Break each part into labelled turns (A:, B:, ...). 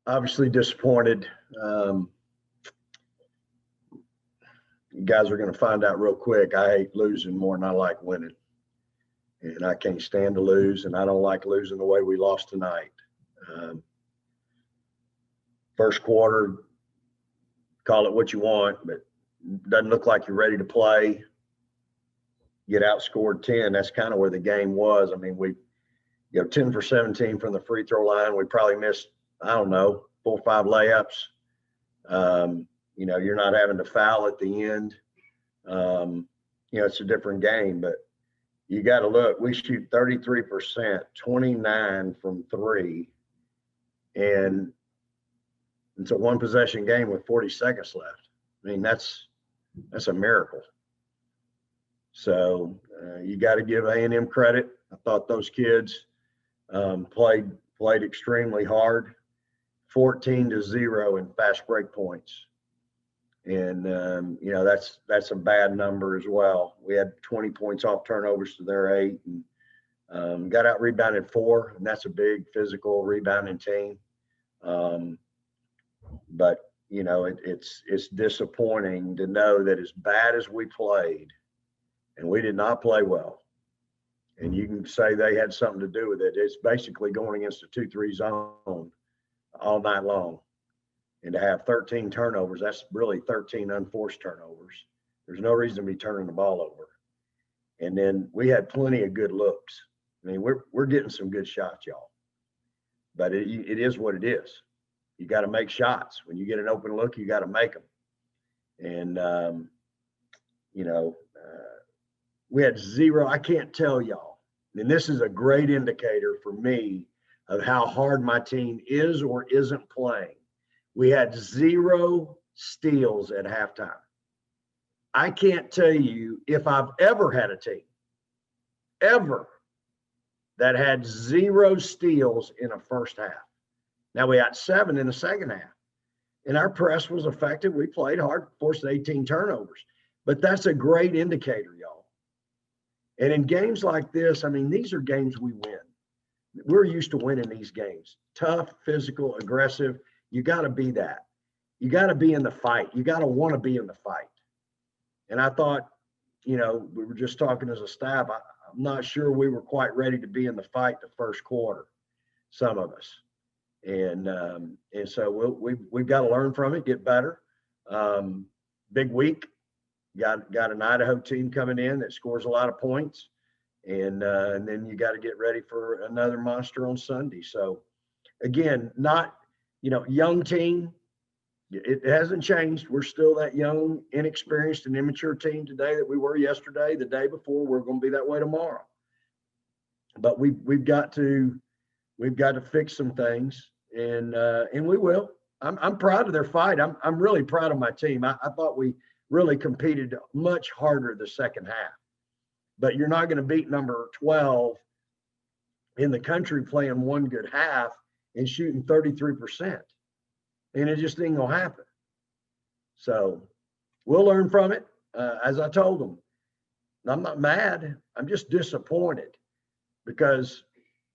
A: Obviously disappointed. You guys are going to find out real quick. I hate losing more than I like winning. And I can't stand to lose, and I don't like losing the way we lost tonight. First quarter, call it what you want, but doesn't look like you're ready to play. Get outscored 10. That's kind of where the game was. I mean, we 10 for 17 from the free throw line. We probably missed, I don't know, 4 or 5 layups. You're not having to foul at the end. It's a different game, but you got to look. We shoot 33%, 29 from 3, and it's a one possession game with 40 seconds left. I mean, that's a miracle. So you got to give A&M credit. I thought those kids played extremely hard. 14-0 in fast break points, and that's a bad number as well. We had 20 points off turnovers to their 8, and got out rebounded 4, and that's a big physical rebounding team. But it's disappointing to know that as bad as we played, and we did not play well, and you can say they had something to do with it. It's basically going against a 2-3 zone all night long. And to have 13 turnovers, that's really 13 unforced turnovers. There's no reason to be turning the ball over. And then we had plenty of good looks. I mean, we're getting some good shots, y'all. But it is what it is. You got to make shots. When you get an open look, you got to make them. And, we had 0. I can't tell y'all. And this is a great indicator for me of how hard my team is or isn't playing. We had 0 steals at halftime. I can't tell you if I've ever had a team, ever, that had 0 steals in a first half. Now we had 7 in the second half. And our press was effective. We played hard, forced 18 turnovers. But that's a great indicator, y'all. And in games like this, I mean, these are games we win. We're used to winning these games. Tough, physical, aggressive. You got to be that. You got to be in the fight. You got to want to be in the fight. And I thought, we were just talking as a staff. I'm not sure we were quite ready to be in the fight the first quarter, some of us. And so we've got to learn from it, get better. Big week. Got an Idaho team coming in that scores a lot of points. And then you got to get ready for another monster on Sunday. So, again, not, young team. It hasn't changed. We're still that young, inexperienced, and immature team today that we were yesterday, the day before. We're going to be that way tomorrow. But we've got to fix some things, and we will. I'm proud of their fight. I'm really proud of my team. I thought we really competed much harder the second half. But you're not going to beat number 12 in the country playing one good half and shooting 33%. And it just ain't going to happen. So we'll learn from it. As I told them, I'm not mad. I'm just disappointed because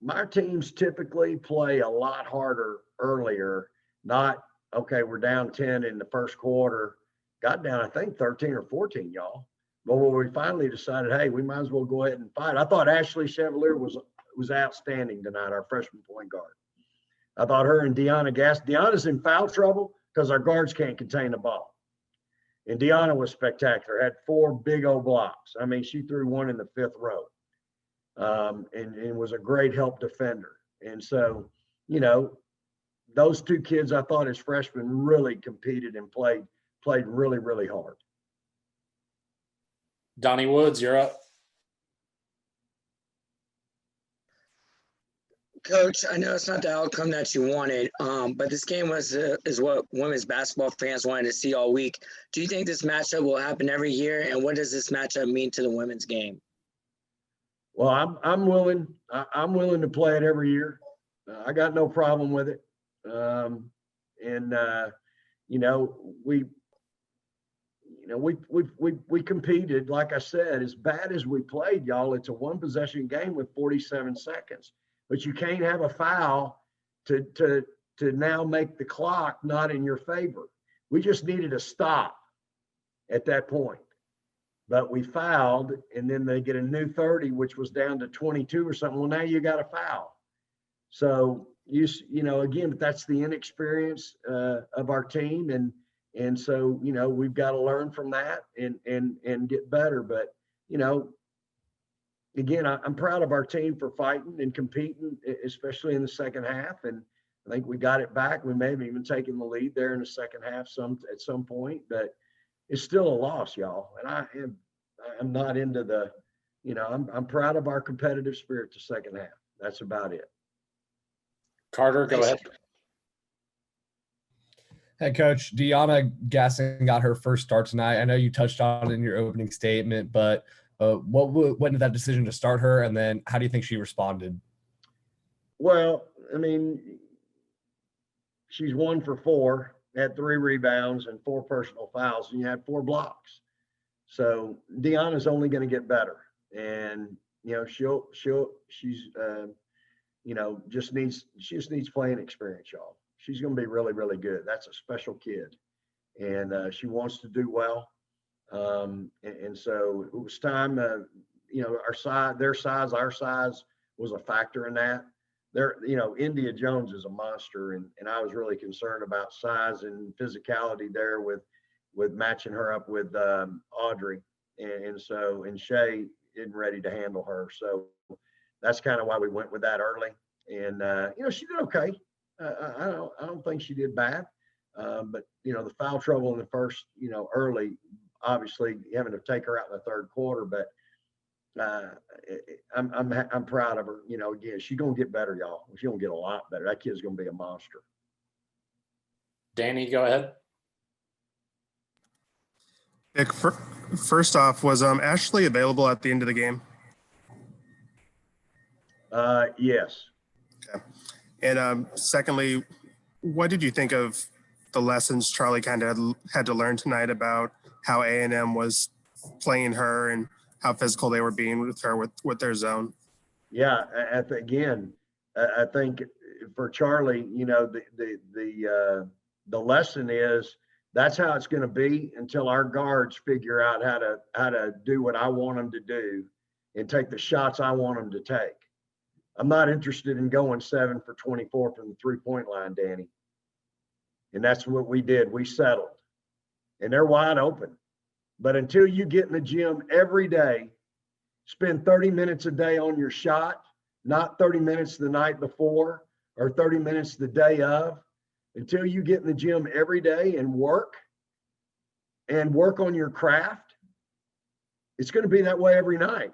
A: my teams typically play a lot harder earlier. Not, okay, we're down 10 in the first quarter. Got down, I think, 13 or 14, y'all. But when we finally decided, hey, we might as well go ahead and fight. I thought Ashley Chevalier was outstanding tonight, our freshman point guard. I thought her and Deanna's in foul trouble because our guards can't contain the ball. And Deanna was spectacular, had 4 big old blocks. I mean, she threw one in the 5th row and was a great help defender. And so, those 2 kids I thought as freshmen really competed and played really, really hard.
B: Donnie Woods, you're up.
C: Coach, I know it's not the outcome that you wanted, but this game is what women's basketball fans wanted to see all week. Do you think this matchup will happen every year, and what does this matchup mean to the women's game?
A: Well, I'm willing. I'm willing to play it every year. I got no problem with it. We competed, like I said, as bad as we played, y'all. It's a one possession game with 47 seconds, but you can't have a foul to to now make the clock not in your favor. We just needed a stop at that point. But we fouled, and then they get a new 30, which was down to 22 or something. Well, now you got a foul. So again, but that's the inexperience of our team, and so we've got to learn from that and get better. But again, I'm proud of our team for fighting and competing, especially in the second half. And I think we got it back. We may have even taken the lead there in the second half at some point, but it's still a loss, y'all. And I'm not into the, I'm proud of our competitive spirit the second half. That's about it.
B: Carter, go ahead.
D: Hey, Coach. Deanna Gasson got her first start tonight. I know you touched on it in your opening statement, but what went into that decision to start her, and then how do you think she responded?
A: Well, I mean, she's 1 for 4, had 3 rebounds and 4 personal fouls, and you had 4 blocks. So Deanna's only going to get better, and she's she just needs playing experience, y'all. She's going to be really, really good. That's a special kid, and she wants to do well. And so it was time. Our size, their size, our size was a factor in that. India Jones is a monster, and I was really concerned about size and physicality there with matching her up with Audrey, and Shay isn't ready to handle her. So that's kind of why we went with that early. And she did okay. I don't think she did bad, but the foul trouble in the first, early, obviously having to take her out in the third quarter. But I'm proud of her. Again, she's gonna get better, y'all. She's gonna get a lot better. That kid's gonna be a monster.
B: Danny, go ahead.
E: Nick, first off, was Ashley available at the end of the game?
A: Yes.
E: Okay. And secondly, what did you think of the lessons Charlie kind of had to learn tonight about how A&M was playing her and how physical they were being with her with their zone?
A: Yeah, I think for Charlie, the lesson is that's how it's going to be until our guards figure out how to do what I want them to do and take the shots I want them to take. I'm not interested in going 7 for 24 from the 3-point line, Danny. And that's what we did. We settled. And they're wide open. But until you get in the gym every day, spend 30 minutes a day on your shot, not 30 minutes the night before or 30 minutes the day of, until you get in the gym every day and work on your craft, it's going to be that way every night.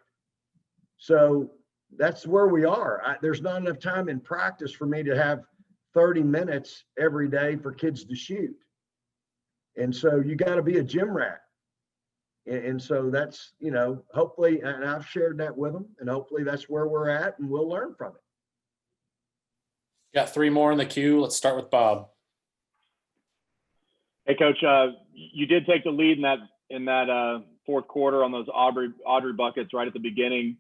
A: So that's where we are. There's not enough time in practice for me to have 30 minutes every day for kids to shoot. And so you got to be a gym rat. And so that's, hopefully, and I've shared that with them, and hopefully that's where we're at, and we'll learn from it.
B: Got 3 more in the queue. Let's start with Bob.
F: Hey, Coach, you did take the lead in that fourth quarter on those Audrey buckets right at the beginning.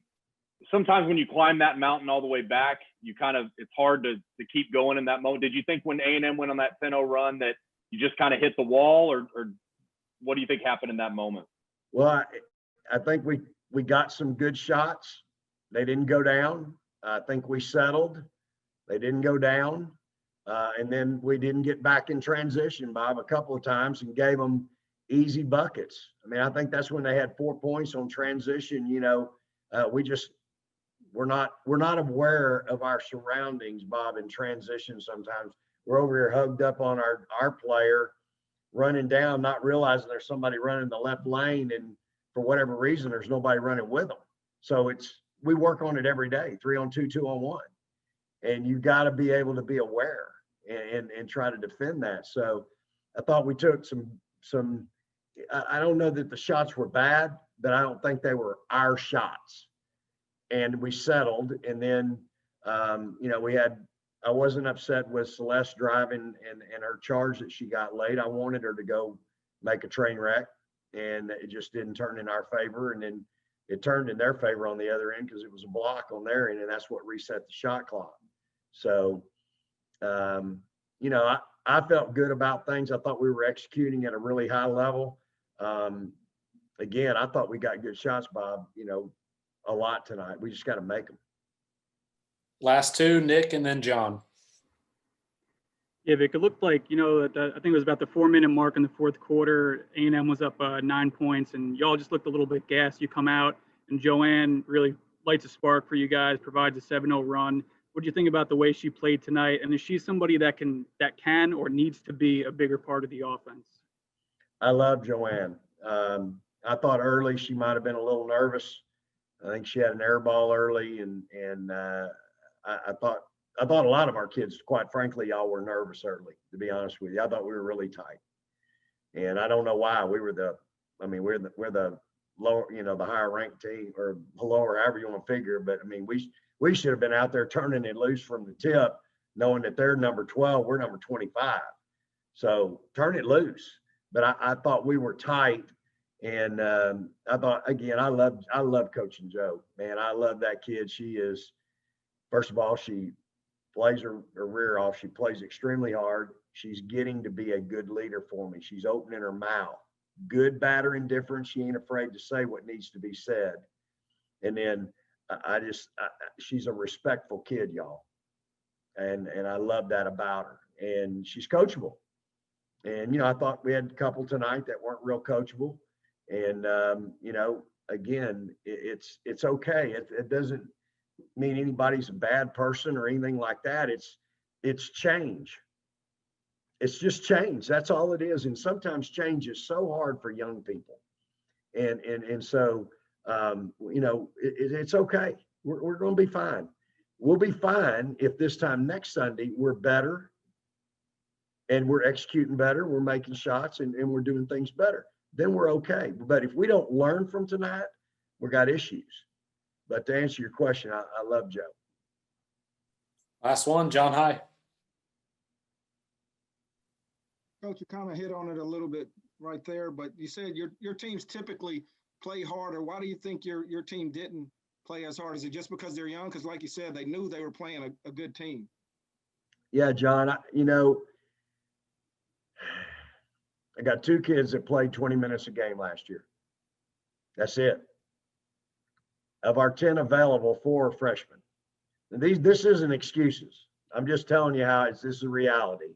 F: Sometimes when you climb that mountain all the way back, it's hard to keep going in that moment. Did you think when A&M went on that 10-0 run that you just kind of hit the wall, or what do you think happened in that moment?
A: Well, I think we got some good shots. They didn't go down. I think we settled. They didn't go down. And then we didn't get back in transition, Bob, a couple of times and gave them easy buckets. I mean, I think that's when they had 4 points on transition. We're not aware of our surroundings, Bob, in transition sometimes. We're over here hugged up on our player, running down, not realizing there's somebody running the left lane, and for whatever reason, there's nobody running with them. So we work on it every day, 3-on-2, 2-on-1. And you got to be able to be aware and try to defend that. So I thought we took some, I don't know that the shots were bad, but I don't think they were our shots. And we settled. And then, I wasn't upset with Celeste driving and her charge that she got late. I wanted her to go make a train wreck, and it just didn't turn in our favor. And then it turned in their favor on the other end because it was a block on their end, and that's what reset the shot clock. So, I felt good about things. I thought we were executing at a really high level. Again, I thought we got good shots, Bob, a lot tonight. We just got to make them.
B: Last two, Nick and then John.
G: Yeah, Vic, it looked like, I think it was about the 4-minute mark in the fourth quarter. A&M was up 9 points, and y'all just looked a little bit gassed. You come out, and Joanne really lights a spark for you guys, provides a 7-0 run. What do you think about the way she played tonight? And is she somebody that can or needs to be a bigger part of the offense?
A: I love Joanne. I thought early she might have been a little nervous. I think she had an air ball early, and I thought a lot of our kids, quite frankly, y'all were nervous early, to be honest with you. I thought we were really tight. And I don't know why. We're the lower, the higher ranked team, or lower, however you want to figure. But I mean, we should have been out there turning it loose from the tip, knowing that they're number 12, we're number 25. So turn it loose. But I thought we were tight. And I thought, again, I love coaching Joe, man. I love that kid. She is, first of all, she plays her rear off. She plays extremely hard. She's getting to be a good leader for me. She's opening her mouth. Good, bad, or indifferent. She ain't afraid to say what needs to be said. And then she's a respectful kid, y'all. And I love that about her. And she's coachable. And, I thought we had a couple tonight that weren't real coachable. And, again, it's okay. It doesn't mean anybody's a bad person or anything like that. It's change. It's just change. That's all it is. And sometimes change is so hard for young people. And so, it's okay. We're going to be fine. We'll be fine if this time next Sunday we're better and we're executing better, we're making shots, and we're doing things better. Then we're okay. But if we don't learn from tonight, we got issues. But to answer your question, I love Joe.
B: Last one, John High.
H: Coach, you kind of hit on it a little bit right there, but you said your teams typically play harder. Why do you think your team didn't play as hard? Is it just because they're young? Because like you said, they knew they were playing a good team.
A: Yeah, John, I got 2 kids that played 20 minutes a game last year. That's it. Of our 10 available, 4 are freshmen. And this isn't excuses. I'm just telling you how this is reality.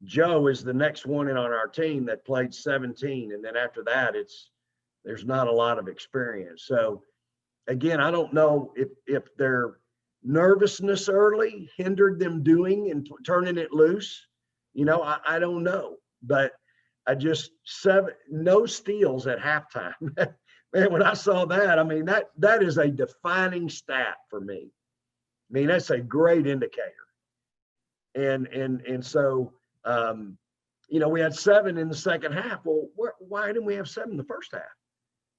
A: Joe is the next one in on our team that played 17. And then after that, there's not a lot of experience. So again, I don't know if their nervousness early hindered them doing and turning it loose. I don't know. But no steals at halftime. Man, when I saw that, I mean, that is a defining stat for me. I mean, that's a great indicator. And so, we had 7 in the second half. Well, why didn't we have 7 in the first half?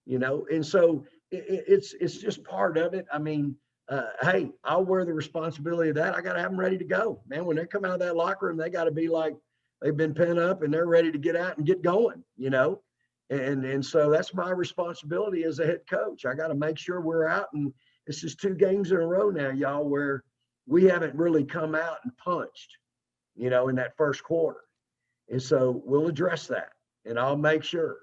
A: And so it's just part of it. I mean, hey, I'll wear the responsibility of that. I got to have them ready to go, man. When they come out of that locker room, they got to be like they've been pent up and they're ready to get out and get going, And so that's my responsibility as a head coach. I got to make sure we're out, and it's just 2 games in a row now, y'all, where we haven't really come out and punched, in that first quarter. And so we'll address that, and I'll make sure.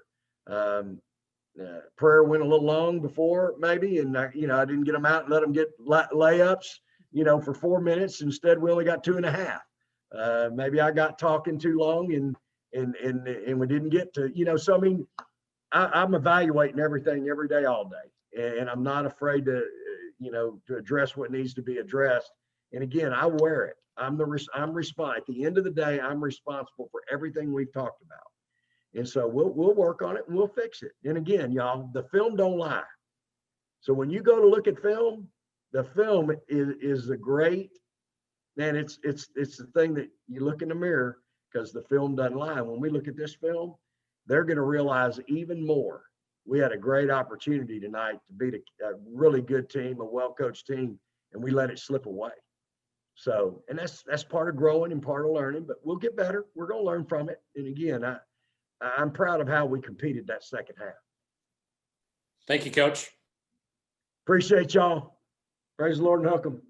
A: Prayer went a little long before maybe, and I didn't get them out and let them get layups, for 4 minutes. Instead, we only got 2.5. Maybe I got talking too long and we didn't get to, so I mean, I'm evaluating everything every day, all day, and I'm not afraid to, to address what needs to be addressed. And again, I wear it. I'm responsible. At the end of the day, I'm responsible for everything we've talked about. And so we'll work on it and we'll fix it. And again, y'all, the film don't lie. So when you go to look at film, the film is a great, man, it's the thing that you look in the mirror, because the film doesn't lie. When we look at this film, they're going to realize even more. We had a great opportunity tonight to beat a really good team, a well-coached team, and we let it slip away. So, and that's part of growing and part of learning, but we'll get better. We're going to learn from it. And again, I'm proud of how we competed that second half.
B: Thank you, Coach.
A: Appreciate y'all. Praise the Lord and hook 'em.